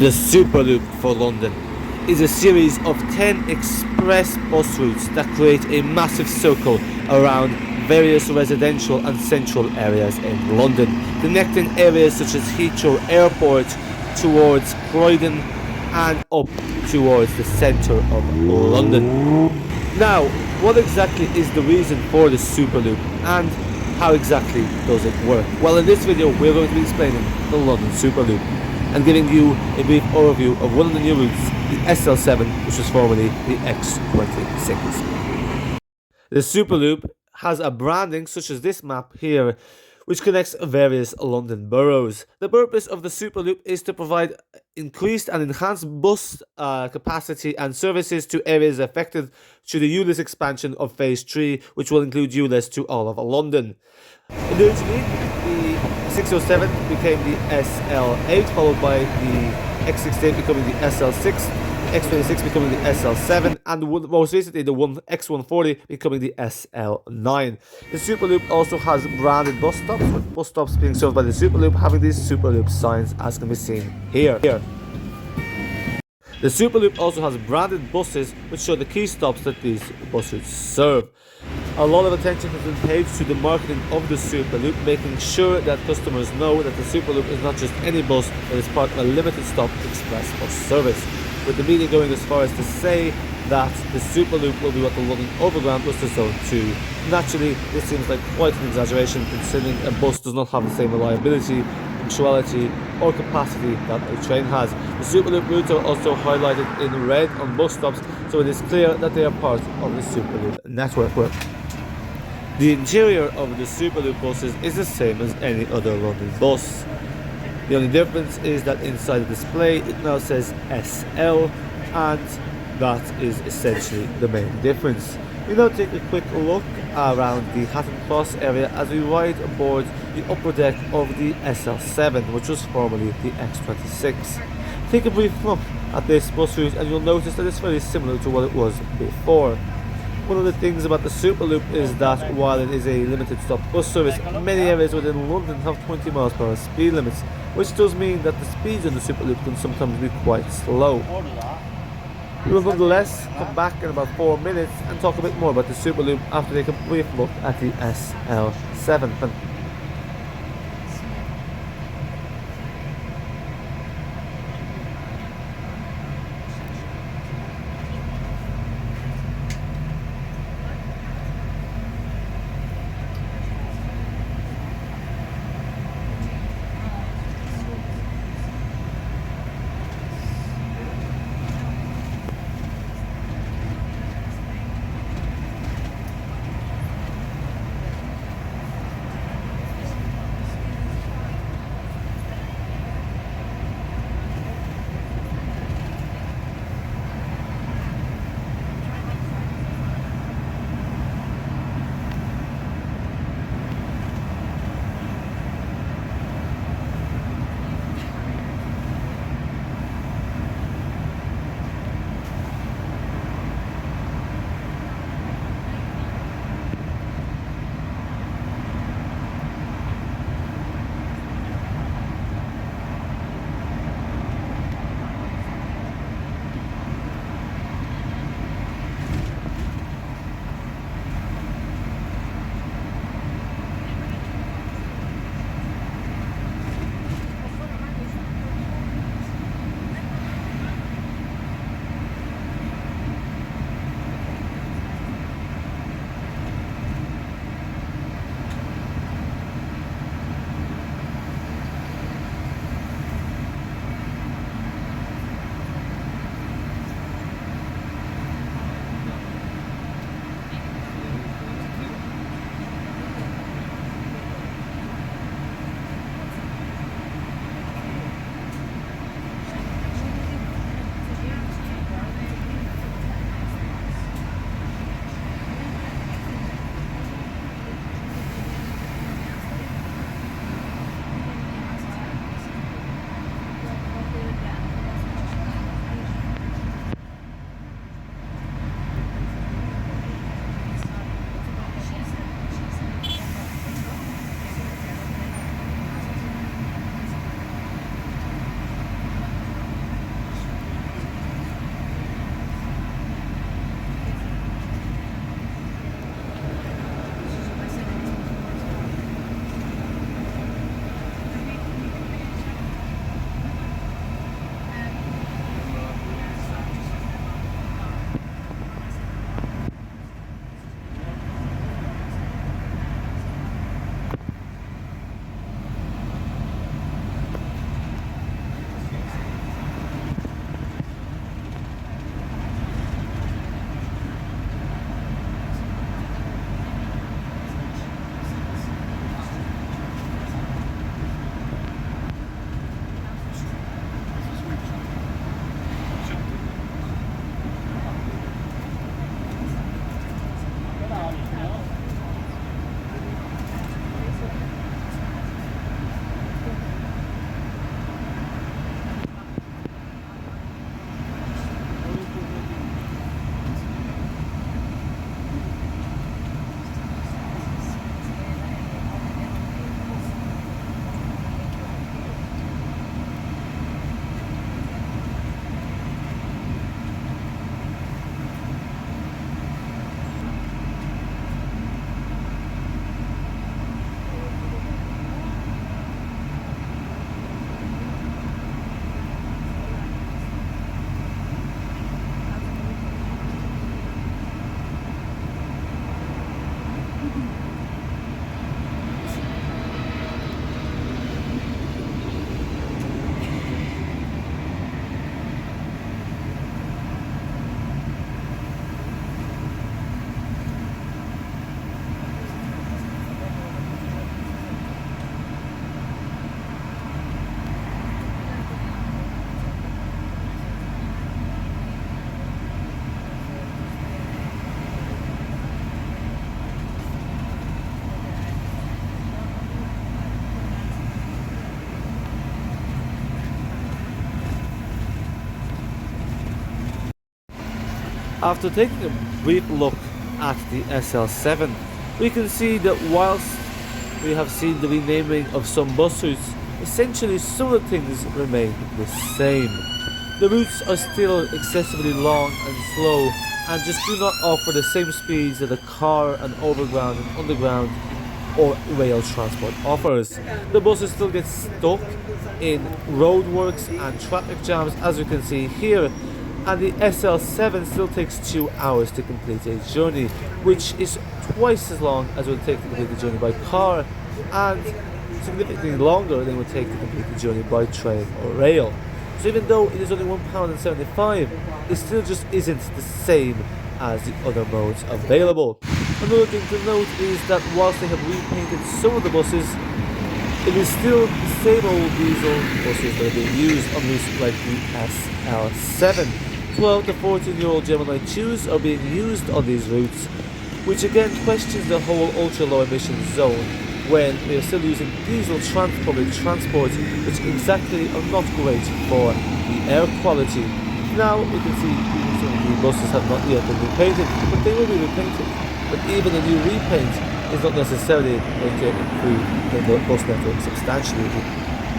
The Superloop for London is a series of 10 express bus routes that create a massive circle around various residential and central areas in London, connecting areas such as Heathrow Airport towards Croydon and up towards the centre of London. Now, what exactly is the reason for the Superloop and how exactly does it work? Well, in this video we're going to be explaining the London Superloop and giving you a brief overview of one of the new routes, the SL7, which was formerly the X26. The Superloop has a branding such as this map here, which connects various London boroughs. The purpose of the Superloop is to provide increased and enhanced bus capacity and services to areas affected through the ULEZ expansion of Phase 3, which will include ULEZ to all of London. Originally, the 607 became the SL8, followed by the X68 becoming the SL6, X26 becoming the SL7, and most recently the X140 becoming the SL9. The Superloop also has branded bus stops, with bus stops being served by the Superloop having these Superloop signs as can be seen here. The Superloop also has branded buses which show the key stops that these buses serve. A lot of attention has been paid to the marketing of the Superloop, making sure that customers know that the Superloop is not just any bus, but is part of a limited stop express bus service, with the media going as far as to say that the Superloop will be what the London Overground was to Zone 2. Naturally, this seems like quite an exaggeration considering a bus does not have the same reliability, punctuality or capacity that a train has. The Superloop routes are also highlighted in red on bus stops, so it is clear that they are part of the Superloop network. The interior of the Superloop buses is the same as any other London bus. The only difference is that inside the display it now says SL, and that is essentially the main difference. We now take a quick look around the Hatton Cross area as we ride aboard the upper deck of the SL7, which was formerly the X26. Take a brief look at this bus route and you'll notice that it's very similar to what it was before. One of the things about the Superloop is that while it is a limited stop bus service, many areas within London have 20 miles per hour speed limits, which does mean that the speeds on the Superloop can sometimes be quite slow. We will nonetheless come back in about 4 minutes and talk a bit more about the Superloop after taking a brief look at the SL7. After taking a brief look at the SL7, we can see that whilst we have seen the renaming of some bus routes, essentially some of the things remain the same. The routes are still excessively long and slow and just do not offer the same speeds that a car and overground and underground or rail transport offers. The buses still get stuck in roadworks and traffic jams, as you can see here, and the SL7 still takes 2 hours to complete a journey, which is twice as long as it would take to complete the journey by car and significantly longer than it would take to complete the journey by train or rail. So even though it is only £1.75, it still just isn't the same as the other modes available. Another thing to note is that whilst they have repainted some of the buses, it is still the same old diesel buses that are being used on routes like the SL7. 12 to 14-year-old Gemini 2s are being used on these routes, which again questions the whole ultra-low emission zone when we are still using diesel public transport, which exactly are not great for the air quality. Now we can see even some of the buses have not yet been repainted, but they will be repainted. But even a new repaint is not necessarily going to improve the bus network substantially.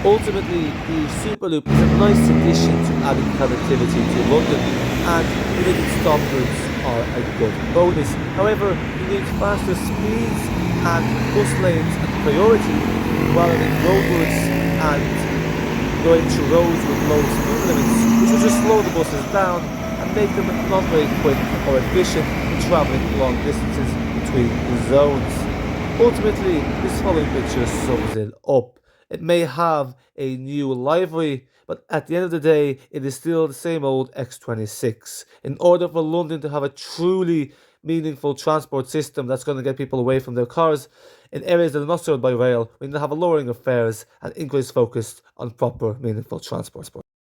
Ultimately, the Superloop is a nice addition to adding connectivity to London, and limited stop routes are a good bonus. However, you need faster speeds and bus lanes and priority rather than roadworks and going through roads with low speed limits, which will just slow the buses down and make them not very quick or efficient in travelling long distances between the zones. Ultimately, this following picture sums it up. It may have a new livery, but at the end of the day, it is still the same old X26. In order for London to have a truly meaningful transport system that's going to get people away from their cars in areas that are not served by rail, we need to have a lowering of fares and increased focus on proper, meaningful transport.